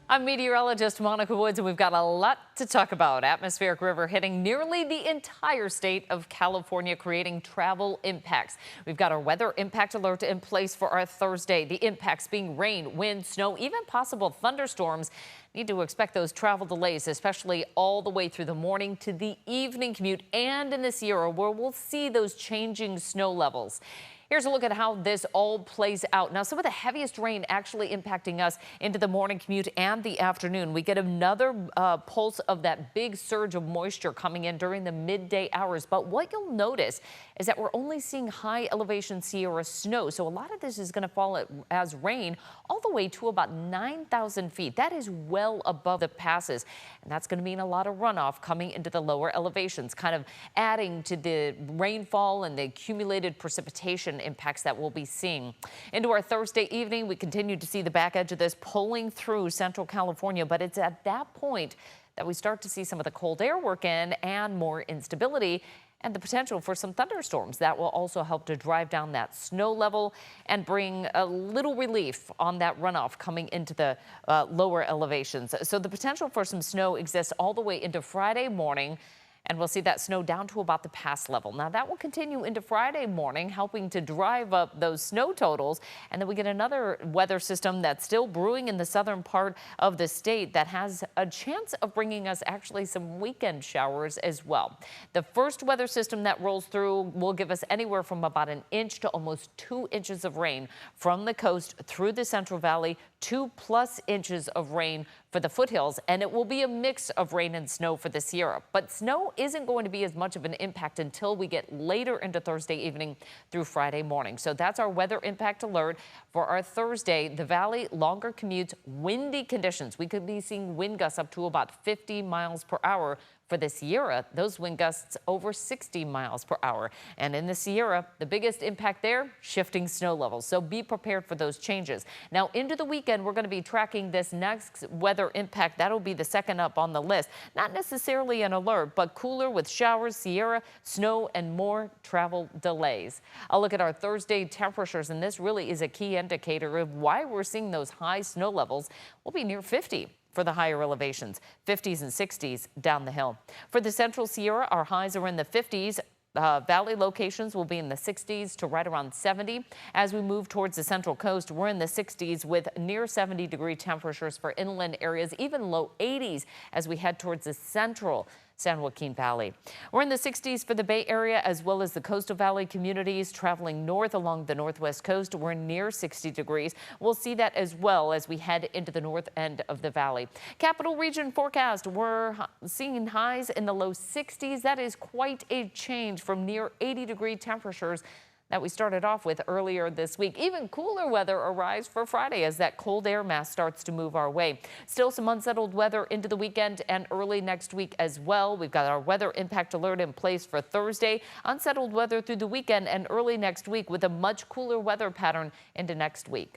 I'm meteorologist Monica Woods, and we've got a lot to talk about. Atmospheric river hitting nearly the entire state of California, creating travel impacts. We've got our weather impact alert in place for our Thursday. The impacts being rain, wind, snow, even possible thunderstorms. Need to expect those travel delays, especially all the way through the morning to the evening commute and in the Sierra, where we'll see those changing snow levels. Here's a look at how this all plays out. Now, some of the heaviest rain actually impacting us into the morning commute and the afternoon. We get another pulse of that big surge of moisture coming in during the midday hours. But what you'll notice is that we're only seeing high elevation Sierra snow. So a lot of this is going to fall as rain all the way to about 9,000 feet. That is well above the passes. And that's going to mean a lot of runoff coming into the lower elevations, kind of adding to the rainfall and the accumulated precipitation impacts that we'll be seeing. Into our Thursday evening, we continue to see the back edge of this pulling through central California, but it's at that point that we start to see some of the cold air work in and more instability and the potential for some thunderstorms that will also help to drive down that snow level and bring a little relief on that runoff coming into the lower elevations. So the potential for some snow exists all the way into Friday morning, and we'll see that snow down to about the pass level. Now, that will continue into Friday morning, helping to drive up those snow totals. And then we get another weather system that's still brewing in the southern part of the state that has a chance of bringing us actually some weekend showers as well. The first weather system that rolls through will give us anywhere from about an inch to almost 2 inches of rain from the coast through the Central Valley, 2+ inches of rain for the foothills, and it will be a mix of rain and snow for the Sierra. But snow isn't going to be as much of an impact until we get later into Thursday evening through Friday morning. So that's our weather impact alert for our Thursday. The valley, longer commutes, windy conditions. We could be seeing wind gusts up to about 50 miles per hour. For the Sierra, those wind gusts over 60 miles per hour. And in the Sierra, the biggest impact there, shifting snow levels. So be prepared for those changes. Now, into the weekend, we're going to be tracking this next weather impact. That'll be the second up on the list. Not necessarily an alert, but cooler with showers, Sierra, snow, and more travel delays. I'll look at our Thursday temperatures, and this really is a key indicator of why we're seeing those high snow levels. We'll be near 50. For the higher elevations, 50s and 60s down the hill. For the central Sierra, our highs are in the 50s. Valley locations will be in the 60s to right around 70. As we move towards the central coast, we're in the 60s with near 70-degree temperatures for inland areas, even low 80s as we head towards the central San Joaquin Valley. We're in the 60s for the Bay Area as well as the coastal valley communities traveling north along the northwest coast. We're near 60 degrees. We'll see that as well as we head into the north end of the valley. Capital region forecast, we're seeing highs in the low 60s. That is quite a change from near 80-degree temperatures that we started off with earlier this week. Even cooler weather arrives for Friday as that cold air mass starts to move our way. Still some unsettled weather into the weekend and early next week as well. We've got our weather impact alert in place for Thursday. Unsettled weather through the weekend and early next week with a much cooler weather pattern into next week.